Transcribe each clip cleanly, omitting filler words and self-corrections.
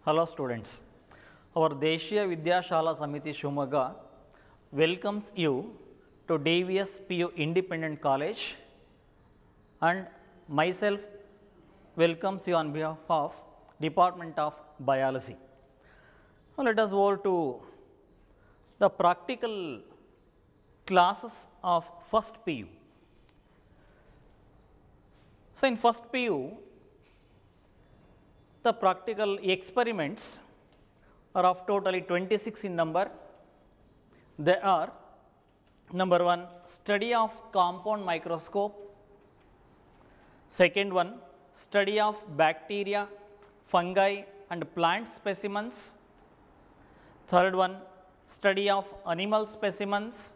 Hello students, our Deshiya Vidyashala Samiti Shumaga welcomes you to DVS PU Independent College and myself welcomes you on behalf of Department of Biology. Now let us go to the practical classes of first PU. So in first PU, the practical experiments are of totally 26 in number. They are: number 1, study of compound microscope; second one, study of bacteria, fungi and plant specimens; third one, study of animal specimens;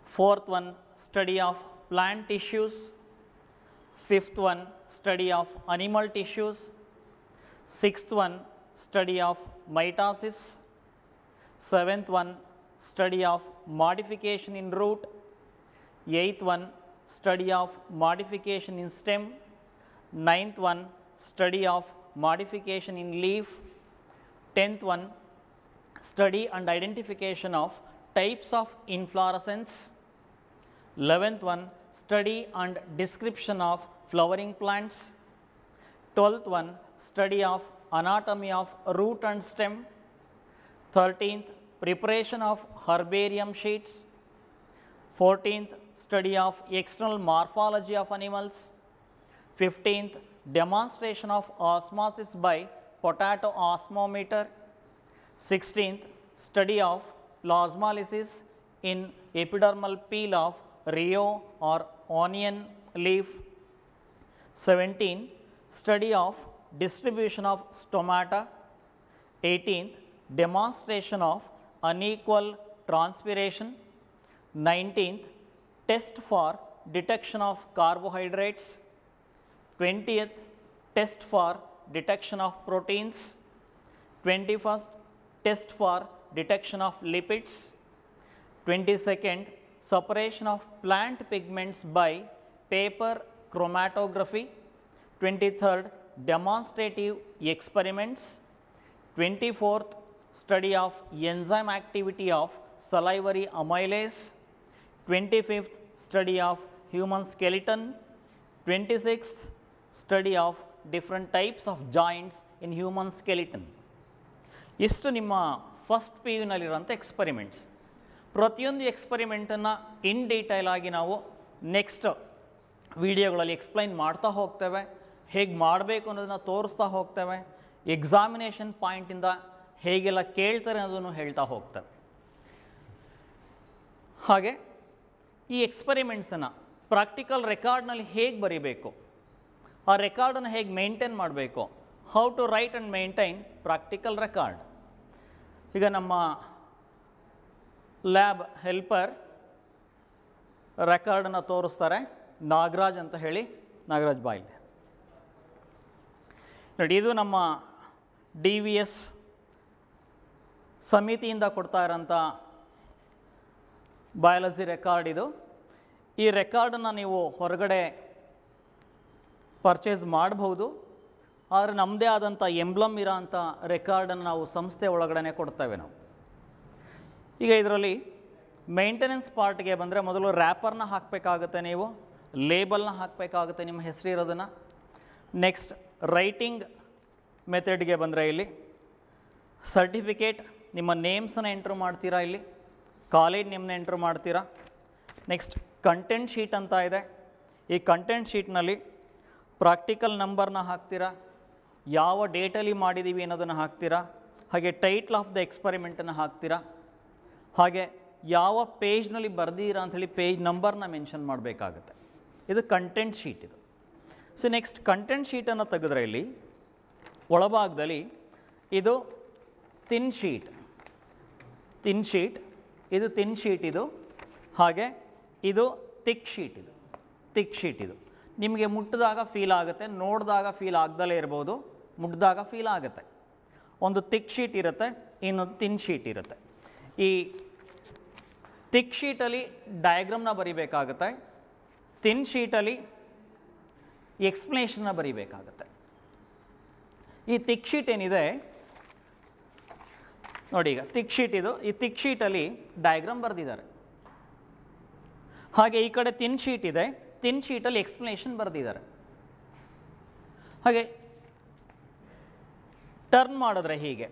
fourth one, study of plant tissues; fifth one, study of animal tissues; sixth one, study of mitosis; seventh one, study of modification in root; eighth one, study of modification in stem; ninth one, study of modification in leaf; 10th one, study and identification of types of inflorescence; 11th one, study and description of flowering plants; 12th one, study of anatomy of root and stem; 13th, preparation of herbarium sheets; 14th, study of external morphology of animals; 15th, demonstration of osmosis by potato osmometer; 16th, study of plasmolysis in epidermal peel of Rio or onion leaf; 17th, study of distribution of stomata; 18th, demonstration of unequal transpiration; 19th, test for detection of carbohydrates; 20th, test for detection of proteins; 21st, test for detection of lipids; 22nd, separation of plant pigments by paper chromatography; 23rd, demonstrative experiments; 24th, study of enzyme activity of salivary amylase; 25th, study of human skeleton; 26th, study of different types of joints in human skeleton. ಇಷ್ಟು ನಿಮ್ಮ first P ಯುನಲ್ಲಿರುವಂಥ experiments. ಪ್ರತಿಯೊಂದು ಎಕ್ಸ್ಪರಿಮೆಂಟನ್ನು in detail ಆಗಿ ನಾವು next ವಿಡಿಯೋಗಳಲ್ಲಿ explain ಮಾಡ್ತಾ ಹೋಗ್ತೇವೆ. ಹೇಗೆ ಮಾಡಬೇಕು ಅನ್ನೋದನ್ನು ತೋರಿಸ್ತಾ ಹೋಗ್ತೇವೆ. ಎಕ್ಸಾಮಿನೇಷನ್ ಪಾಯಿಂಟಿಂದ ಹೇಗೆಲ್ಲ ಕೇಳ್ತಾರೆ ಅನ್ನೋದನ್ನು ಹೇಳ್ತಾ ಹೋಗ್ತೇವೆ. ಹಾಗೆ ಈ ಎಕ್ಸ್ಪರಿಮೆಂಟ್ಸನ್ನು ಪ್ರಾಕ್ಟಿಕಲ್ ರೆಕಾರ್ಡ್ನಲ್ಲಿ ಹೇಗೆ ಬರೀಬೇಕು, ಆ ರೆಕಾರ್ಡನ್ನು ಹೇಗೆ ಮೇಂಟೈನ್ ಮಾಡಬೇಕು, how to write and maintain practical record. ಈಗ ನಮ್ಮ ಲ್ಯಾಬ್ ಹೆಲ್ಪರ್ ರೆಕಾರ್ಡನ್ನು ತೋರಿಸ್ತಾರೆ. ನಾಗರಾಜ್ ಅಂತ ಹೇಳಿ, ನಾಗರಾಜ್ ಬಾಯ್ ನೋಡಿ. ಇದು ನಮ್ಮ DVS ಸಮಿತಿಯಿಂದ ಕೊಡ್ತಾ ಇರೋಂಥ ಬಯಾಲಜಿ ರೆಕಾರ್ಡ್ ಇದು. ಈ ರೆಕಾರ್ಡನ್ನು ನೀವು ಹೊರಗಡೆ ಪರ್ಚೇಸ್ ಮಾಡಬಹುದು, ಆದರೆ ನಮ್ಮದೇ ಆದಂಥ ಎಂಬ್ಲಮ್ ಇರೋ ಅಂಥ ರೆಕಾರ್ಡನ್ನು ನಾವು ಸಂಸ್ಥೆ ಒಳಗಡೆ ಕೊಡ್ತೇವೆ ನಾವು. ಈಗ ಇದರಲ್ಲಿ ಮೇಂಟೆನೆನ್ಸ್ ಪಾರ್ಟ್ಗೆ ಬಂದರೆ ಮೊದಲು ರ್ಯಾಪರ್ನ ಹಾಕಬೇಕಾಗುತ್ತೆ, ನೀವು ಲೇಬಲ್ನ ಹಾಕಬೇಕಾಗುತ್ತೆ ನಿಮ್ಮ ಹೆಸರಿರೋದನ್ನು. ನೆಕ್ಸ್ಟ್ ರೈಟಿಂಗ್ ಮೆಥಡ್ಗೆ ಬಂದರೆ ಇಲ್ಲಿ ಸರ್ಟಿಫಿಕೇಟ್, ನಿಮ್ಮ ನೇಮ್ಸನ್ನು ಎಂಟ್ರ್ ಮಾಡ್ತೀರಾ, ಇಲ್ಲಿ ಕಾಲೇಜ್ ನೇಮ್ನ ಎಂಟ್ರ್ ಮಾಡ್ತೀರಾ. ನೆಕ್ಸ್ಟ್ ಕಂಟೆಂಟ್ ಶೀಟ್ ಅಂತ ಇದೆ. ಈ ಕಂಟೆಂಟ್ ಶೀಟ್ನಲ್ಲಿ ಪ್ರಾಕ್ಟಿಕಲ್ ನಂಬರ್ನ ಹಾಕ್ತೀರಾ, ಯಾವ ಡೇಟಲ್ಲಿ ಮಾಡಿದ್ದೀವಿ ಅನ್ನೋದನ್ನು ಹಾಕ್ತೀರಾ, ಹಾಗೆ ಟೈಟ್ಲ್ ಆಫ್ ದ ಎಕ್ಸ್ಪರಿಮೆಂಟನ್ನು ಹಾಕ್ತೀರಾ, ಹಾಗೆ ಯಾವ ಪೇಜ್ನಲ್ಲಿ ಬರ್ದೀರಾ ಅಂಥೇಳಿ ಪೇಜ್ ನಂಬರ್ನ ಮೆನ್ಷನ್ ಮಾಡಬೇಕಾಗುತ್ತೆ. ಇದು ಕಂಟೆಂಟ್ ಶೀಟ್ ಇದು. ಸೊ ನೆಕ್ಸ್ಟ್ ಕಂಟೆಂಟ್ ಶೀಟನ್ನು ತೆಗೆದ್ರೆ ಇಲ್ಲಿ ಒಳಭಾಗದಲ್ಲಿ ಇದು ತಿನ್ ಶೀಟ್, ಇದು ತಿನ್ ಶೀಟ್ ಇದು, ಹಾಗೆ ಇದು ತಿಕ್ ಶೀಟ್ ಇದು. ನಿಮಗೆ ಮುಟ್ಟಿದಾಗ ಫೀಲ್ ಆಗುತ್ತೆ, ನೋಡಿದಾಗ ಫೀಲ್ ಆಗದಲ್ಲೇ ಇರ್ಬೋದು, ಮುಟ್ಟಿದಾಗ ಫೀಲ್ ಆಗುತ್ತೆ. ಒಂದು ತಿಕ್ ಶೀಟ್ ಇರುತ್ತೆ, ಇನ್ನೊಂದು ತಿನ್ ಶೀಟ್ ಇರುತ್ತೆ. ಈ ತಿಕ್ ಶೀಟಲ್ಲಿ ಡಯಾಗ್ರಾಮ್ನ ಬರಿಬೇಕಾಗುತ್ತೆ, ತಿನ್ ಶೀಟಲ್ಲಿ ಎಕ್ಸ್ಪ್ಲನೇಷನ್ನ ಬರಿಬೇಕಾಗುತ್ತೆ. ಈ ತಿಕ್ ಶೀಟ್ ಏನಿದೆ ನೋಡಿ ಈಗ ತಿಕ್ ಶೀಟ್ ಇದು, ಈ ತಿಕ್ ಶೀಟಲ್ಲಿ ಡಯಾಗ್ರಾಮ್ ಬರೆದಿದ್ದಾರೆ. ಹಾಗೆ ಈ ಕಡೆ ತಿನ್ ಶೀಟ್ ಇದೆ, ತಿನ್ ಶೀಟಲ್ಲಿ ಎಕ್ಸ್ಪ್ಲನೇಷನ್ ಬರೆದಿದ್ದಾರೆ. ಹಾಗೆ ಟರ್ನ್ ಮಾಡಿದ್ರೆ ಹೀಗೆ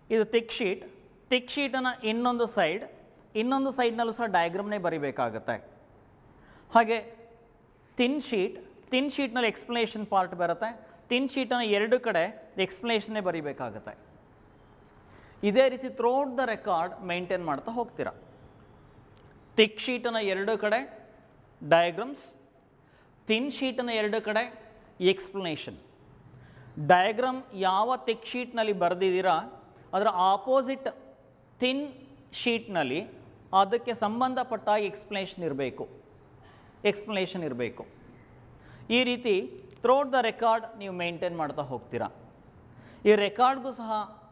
ಇದು ತಿಕ್ ಶೀಟ್, ತಿಕ್ ಶೀಟನ್ನು ಇನ್ನೊಂದು ಸೈಡ್ನಲ್ಲೂ ಸಹ ಡಯಾಗ್ರಾಮ್ನೇ ಬರಿಬೇಕಾಗುತ್ತೆ. ಹಾಗೆ ತಿನ್ ಶೀಟ್ನಲ್ಲಿ ಎಕ್ಸ್ಪ್ಲನೇಷನ್ ಪಾರ್ಟ್ ಬರುತ್ತೆ, ತಿನ್ ಶೀಟನ್ನು ಎರಡು ಕಡೆ ಎಕ್ಸ್ಪ್ಲನೇಷನ್ನೇ ಬರಿಬೇಕಾಗುತ್ತೆ. ಇದೇ ರೀತಿ ಥ್ರೂಔಟ್ ದ ರೆಕಾರ್ಡ್ ಮೇಂಟೈನ್ ಮಾಡ್ತಾ ಹೋಗ್ತೀರಾ. ತಿಕ್ ಶೀಟನ್ನು ಎರಡು ಕಡೆ ಡಯಾಗ್ರಾಮ್ಸ್, ತಿನ್ ಶೀಟನ್ನು ಎರಡು ಕಡೆ ಎಕ್ಸ್ಪ್ಲನೇಷನ್. ಡಯಾಗ್ರಾಮ್ ಯಾವ ತಿಕ್ ಶೀಟ್ನಲ್ಲಿ ಬರೆದಿದ್ದೀರಾ ಅದರ ಆಪೋಸಿಟ್ ಥಿನ್ ಶೀಟ್ನಲ್ಲಿ ಅದಕ್ಕೆ ಸಂಬಂಧಪಟ್ಟ ಎಕ್ಸ್ಪ್ಲನೇಷನ್ ಇರಬೇಕು. ಈ ರೀತಿ ಥ್ರೂಔಟ್ ದ ರೆಕಾರ್ಡ್ ನೀವು ಮೇಂಟೈನ್ ಮಾಡ್ತಾ ಹೋಗ್ತೀರಾ. ಈ ರೆಕಾರ್ಡ್ಗೂ ಸಹ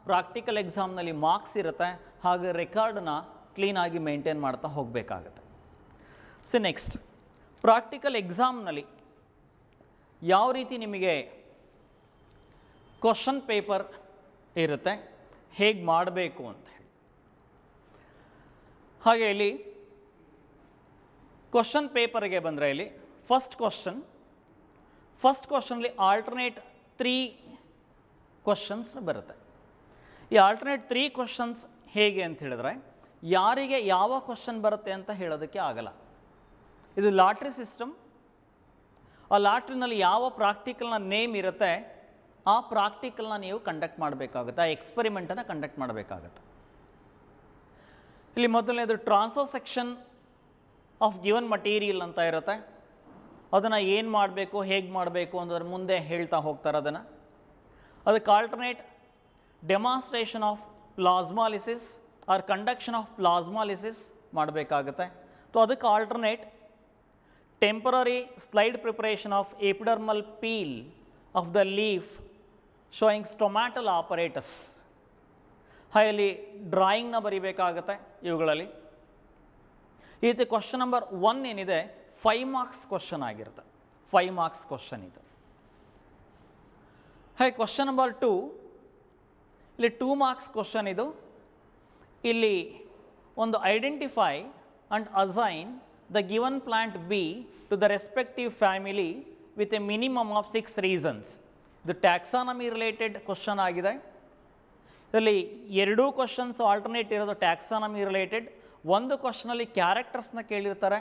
ಪ್ರಾಕ್ಟಿಕಲ್ ಎಕ್ಸಾಮ್ನಲ್ಲಿ ಮಾರ್ಕ್ಸ್ ಇರುತ್ತೆ, ಹಾಗೆ ರೆಕಾರ್ಡನ್ನ ಕ್ಲೀನಾಗಿ ಮೇಂಟೈನ್ ಮಾಡ್ತಾ ಹೋಗಬೇಕಾಗತ್ತೆ. ಸೊ ನೆಕ್ಸ್ಟ್, ಪ್ರಾಕ್ಟಿಕಲ್ ಎಕ್ಸಾಮ್ನಲ್ಲಿ ಯಾವ ರೀತಿ ನಿಮಗೆ ಕ್ವಶನ್ ಪೇಪರ್ ಇರುತ್ತೆ, ಹೇಗೆ ಮಾಡಬೇಕು ಅಂತ ಹೇಳಿ. ಹಾಗೆ ಇಲ್ಲಿ ಕ್ವಶನ್ ಪೇಪರ್ಗೆ ಬಂದರೆ ಇಲ್ಲಿ ಫಸ್ಟ್ ಕ್ವಶನ್ಲಿ ಆಲ್ಟರ್ನೇಟ್ 3 ಕ್ವಶನ್ಸ್ ಬರುತ್ತೆ. ಈ ಆಲ್ಟರ್ನೇಟ್ 3 ಕ್ವಶನ್ಸ್ ಹೇಗೆ ಅಂತ ಹೇಳಿದ್ರೆ ಯಾರಿಗೆ ಯಾವ ಕ್ವಶನ್ ಬರುತ್ತೆ ಅಂತ ಹೇಳೋದಕ್ಕೆ ಆಗಲ್ಲ. ಇದು ಲಾಟ್ರಿ ಸಿಸ್ಟಮ್. ಆ ಲಾಟ್ರಿನಲ್ಲಿ ಯಾವ ಪ್ರಾಕ್ಟಿಕಲ್ನ ನೇಮ್ ಇರುತ್ತೆ ಆ ಪ್ರಾಕ್ಟಿಕಲ್ನ ನೀವು ಕಂಡಕ್ಟ್ ಮಾಡಬೇಕಾಗುತ್ತೆ, ಆ ಎಕ್ಸ್ಪೆರಿಮೆಂಟನ್ನು ಕಂಡಕ್ಟ್ ಮಾಡಬೇಕಾಗುತ್ತೆ. ಇಲ್ಲಿ ಮೊದಲನೇದು transfer section of given material ಅಂತ ಇರುತ್ತೆ. ಅದನ್ನು ಏನು ಮಾಡಬೇಕು, ಹೇಗೆ ಮಾಡಬೇಕು ಅನ್ನೋದ್ರ ಮುಂದೆ ಹೇಳ್ತಾ ಹೋಗ್ತಾರೆ. ಅದಕ್ಕೆ alternate demonstration of plasmolysis or conduction of plasmolysis ಮಾಡಬೇಕಾಗುತ್ತೆ. ಸೊ ಅದಕ್ಕೆ alternate temporary slide preparation of epidermal peel of the leaf showing stomatal apparatus. ಹಾಗೆ ಡ್ರಾಯಿಂಗ್ನ ಬರೀಬೇಕಾಗತ್ತೆ. ಇವುಗಳಲ್ಲಿ ಈ ರೀತಿ ಕ್ವಶನ್ ನಂಬರ್ 1 ಏನಿದೆ 5 ಮಾರ್ಕ್ಸ್ ಕ್ವಶನ್ ಆಗಿರುತ್ತೆ. 5 ಮಾರ್ಕ್ಸ್ ಕ್ವಶನ್ ಇದು. ಹಾಗೆ ಕ್ವಶನ್ ನಂಬರ್ 2 ಇಲ್ಲಿ 2 ಮಾರ್ಕ್ಸ್ ಕ್ವಶನ್ ಇದು. ಇಲ್ಲಿ ಒಂದು identify and assign the given plant B to the respective family with a minimum of 6 reasons. ಇದು ಟ್ಯಾಕ್ಸಾನಮಿ ರಿಲೇಟೆಡ್ ಕ್ವಶನ್ ಆಗಿದೆ. ಇದರಲ್ಲಿ 2 ಕ್ವಶನ್ಸ್ ಆಲ್ಟರ್ನೇಟ್ ಇರೋದು ಟ್ಯಾಕ್ಸಾನಮಿ ರಿಲೇಟೆಡ್. ಒಂದು ಕ್ವಶನಲ್ಲಿ ಕ್ಯಾರೆಕ್ಟರ್ಸ್ನ ಕೇಳಿರ್ತಾರೆ,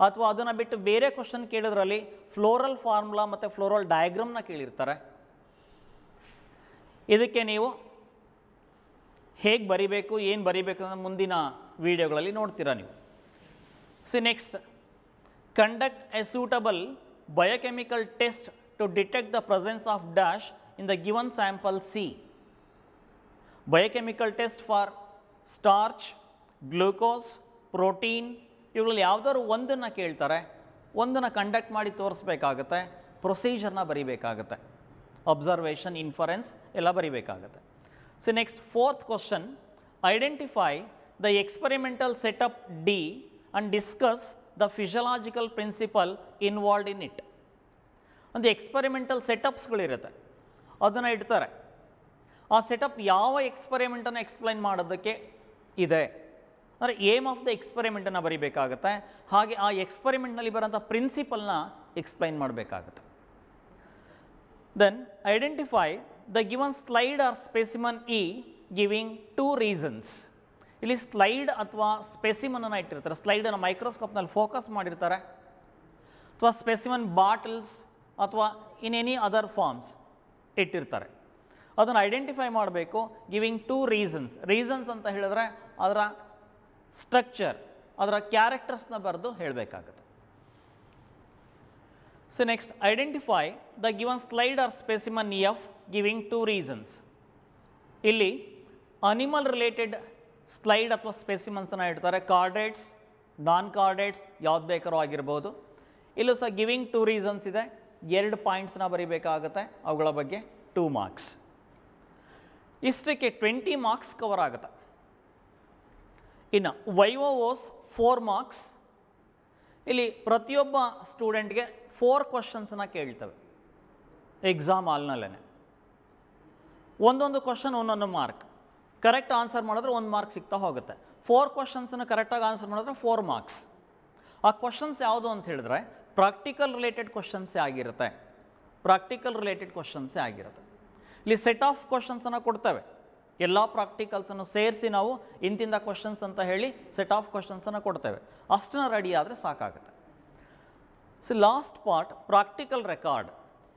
ಅಥವಾ ಅದನ್ನು ಬಿಟ್ಟು ಬೇರೆ ಕ್ವಶನ್ ಕೇಳಿದ್ರಲ್ಲಿ ಫ್ಲೋರಲ್ ಫಾರ್ಮುಲಾ ಮತ್ತು ಫ್ಲೋರಲ್ ಡಯಾಗ್ರಾಮ್ನ ಕೇಳಿರ್ತಾರೆ. ಇದಕ್ಕೆ ನೀವು ಹೇಗೆ ಬರಿಬೇಕು, ಏನು ಬರಿಬೇಕು ಅನ್ನೋ ಮುಂದಿನ ವಿಡಿಯೋಗಳಲ್ಲಿ ನೋಡ್ತೀರಾ ನೀವು. C next, conduct a suitable biochemical test to detect the presence of dash in the given sample C. Biochemical test for starch, glucose, protein ಇವುಗಳಲ್ಲಿ ಯಾವುದಾದ್ರು ಒಂದನ್ನು ಕೇಳ್ತಾರೆ, ಒಂದನ್ನು ಕಂಡಕ್ಟ್ ಮಾಡಿ ತೋರಿಸ್ಬೇಕಾಗತ್ತೆ, ಪ್ರೊಸೀಜರ್ನ ಬರಿಬೇಕಾಗತ್ತೆ, ಅಬ್ಸರ್ವೇಷನ್, ಇನ್ಫರೆನ್ಸ್ ಎಲ್ಲ ಬರಿಬೇಕಾಗತ್ತೆ. So next 4th question, identify the experimental setup D and discuss the physiological principle involved in it. ಒಂದು experimental ಸೆಟಪ್ಸ್ಗಳಿರುತ್ತೆ, ಅದನ್ನು ಇಡ್ತಾರೆ. ಆ ಸೆಟಪ್ ಯಾವ ಎಕ್ಸ್ಪೆರಿಮೆಂಟನ್ನು ಎಕ್ಸ್ಪ್ಲೈನ್ ಮಾಡೋದಕ್ಕೆ ಇದೆ ಅಂದರೆ ಏಮ್ ಆಫ್ ದ ಎಕ್ಸ್ಪೆರಿಮೆಂಟನ್ನು ಬರಿಬೇಕಾಗತ್ತೆ. ಹಾಗೆ ಆ ಎಕ್ಸ್ಪೆರಿಮೆಂಟ್ನಲ್ಲಿ ಬರೋಂಥ ಪ್ರಿನ್ಸಿಪಲ್ನ ಎಕ್ಸ್ಪ್ಲೈನ್ ಮಾಡಬೇಕಾಗುತ್ತೆ. Then identify the given slide or specimen E giving 2 reasons. ಇಲ್ಲಿ ಸ್ಲೈಡ್ ಅಥವಾ ಸ್ಪೆಸಿಮನನ್ನು ಇಟ್ಟಿರ್ತಾರೆ. ಸ್ಲೈಡನ್ನು ಮೈಕ್ರೋಸ್ಕೋಪ್ನಲ್ಲಿ ಫೋಕಸ್ ಮಾಡಿರ್ತಾರೆ, ಅಥವಾ ಸ್ಪೆಸಿಮನ್ ಬಾಟಲ್ಸ್ ಅಥವಾ ಇನ್ ಎನಿ ಅದರ್ ಫಾರ್ಮ್ಸ್ ಇಟ್ಟಿರ್ತಾರೆ. ಅದನ್ನು ಐಡೆಂಟಿಫೈ ಮಾಡಬೇಕು. Giving 2 reasons. ರೀಸನ್ಸ್ ಅಂತ ಹೇಳಿದ್ರೆ ಅದರ ಸ್ಟ್ರಕ್ಚರ್, ಅದರ ಕ್ಯಾರೆಕ್ಟರ್ಸ್ನ ಬರೆದು ಹೇಳಬೇಕಾಗುತ್ತೆ. So next, identify the given slide or specimen F giving 2 reasons. ಇಲ್ಲಿ ಅನಿಮಲ್ ರಿಲೇಟೆಡ್ ಸ್ಲೈಡ್ ಅಥವಾ ಸ್ಪೆಸಿಮನ್ಸನ್ನು ಇಡ್ತಾರೆ. ಕಾರ್ಡೇಟ್ಸ್, ನಾನ್ ಕಾರ್ಡೇಟ್ಸ್ ಯಾವ್ದು ಬೇಕಾದ್ರೂ ಆಗಿರ್ಬೋದು. ಇಲ್ಲೂ ಸಹ ಗಿವಿಂಗ್ 2 ರೀಸನ್ಸ್ ಇದೆ. 2 ಪಾಯಿಂಟ್ಸ್ನ ಬರೀಬೇಕಾಗುತ್ತೆ. ಅವುಗಳ ಬಗ್ಗೆ 2 ಮಾರ್ಕ್ಸ್. ಇಷ್ಟಕ್ಕೆ 20 ಮಾರ್ಕ್ಸ್ ಕವರ್ ಆಗುತ್ತೆ. ಇನ್ನು ವೈವೋಸ್ 4 ಮಾರ್ಕ್ಸ್. ಇಲ್ಲಿ ಪ್ರತಿಯೊಬ್ಬ ಸ್ಟೂಡೆಂಟ್ಗೆ 4 ಕ್ವಶನ್ಸನ್ನು ಕೇಳ್ತವೆ ಎಕ್ಸಾಮ್ ಹಾಲ್ನಲ್ಲೇ. ಒಂದೊಂದು ಕ್ವಶನ್ ಒಂದೊಂದು ಮಾರ್ಕ್. ಕರೆಕ್ಟ್ ಆನ್ಸರ್ ಮಾಡಿದ್ರೆ 1 ಮಾರ್ಕ್ ಸಿಗ್ತಾ ಹೋಗುತ್ತೆ. 4 ಕ್ವಶನ್ಸನ್ನು ಕರೆಕ್ಟಾಗಿ ಆನ್ಸರ್ ಮಾಡಿದ್ರೆ 4 ಮಾರ್ಕ್ಸ್. ಆ ಕ್ವಶನ್ಸ್ ಯಾವುದು ಅಂತ ಹೇಳಿದ್ರೆ ಪ್ರಾಕ್ಟಿಕಲ್ ರಿಲೇಟೆಡ್ ಕ್ವಶನ್ಸೇ ಆಗಿರುತ್ತೆ. ಪ್ರಾಕ್ಟಿಕಲ್ ರಿಲೇಟೆಡ್ ಕ್ವಶನ್ಸೇ ಆಗಿರುತ್ತೆ. ಇಲ್ಲಿ ಸೆಟ್ ಆಫ್ ಕ್ವಶನ್ಸನ್ನು ಕೊಡ್ತೇವೆ. ಎಲ್ಲ ಪ್ರಾಕ್ಟಿಕಲ್ಸನ್ನು ಸೇರಿಸಿ ನಾವು ಇಂತಿಂಥ ಕ್ವಶನ್ಸ್ ಅಂತ ಹೇಳಿ ಸೆಟ್ ಆಫ್ ಕ್ವಶನ್ಸನ್ನು ಕೊಡ್ತೇವೆ. ಅಷ್ಟನ್ನ ರೆಡಿ ಆದರೆ ಸಾಕಾಗುತ್ತೆ. So last part practical record.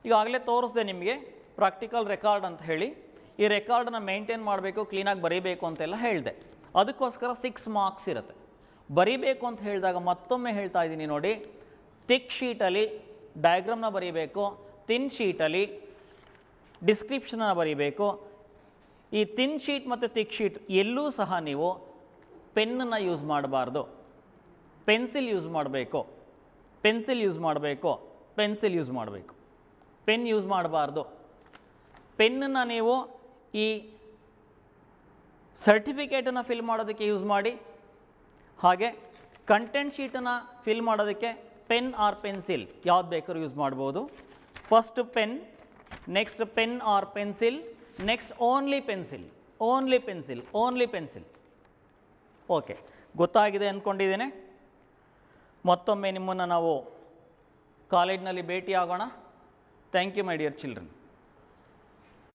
ಈಗಾಗಲೇ ತೋರಿಸ್ದೆ ನಿಮಗೆ ಪ್ರಾಕ್ಟಿಕಲ್ ರೆಕಾರ್ಡ್ ಅಂತ ಹೇಳಿ. ಈ ರೆಕಾರ್ಡನ್ನ ಮೇಂಟೈನ್ ಮಾಡಬೇಕು, ಕ್ಲೀನಾಗಿ ಬರೀಬೇಕು ಅಂತೆಲ್ಲ ಹೇಳಿದೆ. ಅದಕ್ಕೋಸ್ಕರ 6 ಮಾರ್ಕ್ಸ್ ಇರುತ್ತೆ. ಬರೀಬೇಕು ಅಂತ ಹೇಳಿದಾಗ ಮತ್ತೊಮ್ಮೆ ಹೇಳ್ತಾ ಇದ್ದೀನಿ ನೋಡಿ, ಥಿಕ್ ಶೀಟಲ್ಲಿ ಡಯಾಗ್ರಾಮ್ನ ಬರೀಬೇಕು, ಥಿನ್ ಶೀಟಲ್ಲಿ ಡಿಸ್ಕ್ರಿಪ್ಷನನ್ನು ಬರೀಬೇಕು. ಈ ಥಿನ್ ಶೀಟ್ ಮತ್ತು ಥಿಕ್ ಶೀಟ್ ಎಲ್ಲೂ ಸಹ ನೀವು ಪೆನ್ನನ್ನು ಯೂಸ್ ಮಾಡಬಾರ್ದು, ಪೆನ್ಸಿಲ್ ಯೂಸ್ ಮಾಡಬೇಕು. ಪೆನ್ಸಿಲ್ ಯೂಸ್ ಮಾಡಬೇಕು, ಪೆನ್ಸಿಲ್ ಯೂಸ್ ಮಾಡಬೇಕು, ಪೆನ್ ಯೂಸ್ ಮಾಡಬಾರ್ದು. ಪೆನ್ನನ್ನು ನೀವು ಈ ಸರ್ಟಿಫಿಕೇಟನ್ನು ಫಿಲ್ ಮಾಡೋದಕ್ಕೆ ಯೂಸ್ ಮಾಡಿ. ಹಾಗೆ ಕಂಟೆಂಟ್ ಶೀಟನ್ನು ಫಿಲ್ ಮಾಡೋದಕ್ಕೆ ಪೆನ್ ಆರ್ ಪೆನ್ಸಿಲ್ ಯಾವ್ದು ಬೇಕಾದ್ರೂ ಯೂಸ್ ಮಾಡ್ಬೋದು. First pen, next pen or pencil, next only pencil, only pencil, only pencil. Okay, ಗೊತ್ತಾಗಿದೆ ಅಂದ್ಕೊಂಡಿದ್ದೇನೆ. ಮತ್ತೊಮ್ಮೆ ನಿಮ್ಮನ್ನು ನಾವು ಕಾಲೇಜ್ನಲ್ಲಿ ಭೇಟಿಯಾಗೋಣ. Thank you my dear children.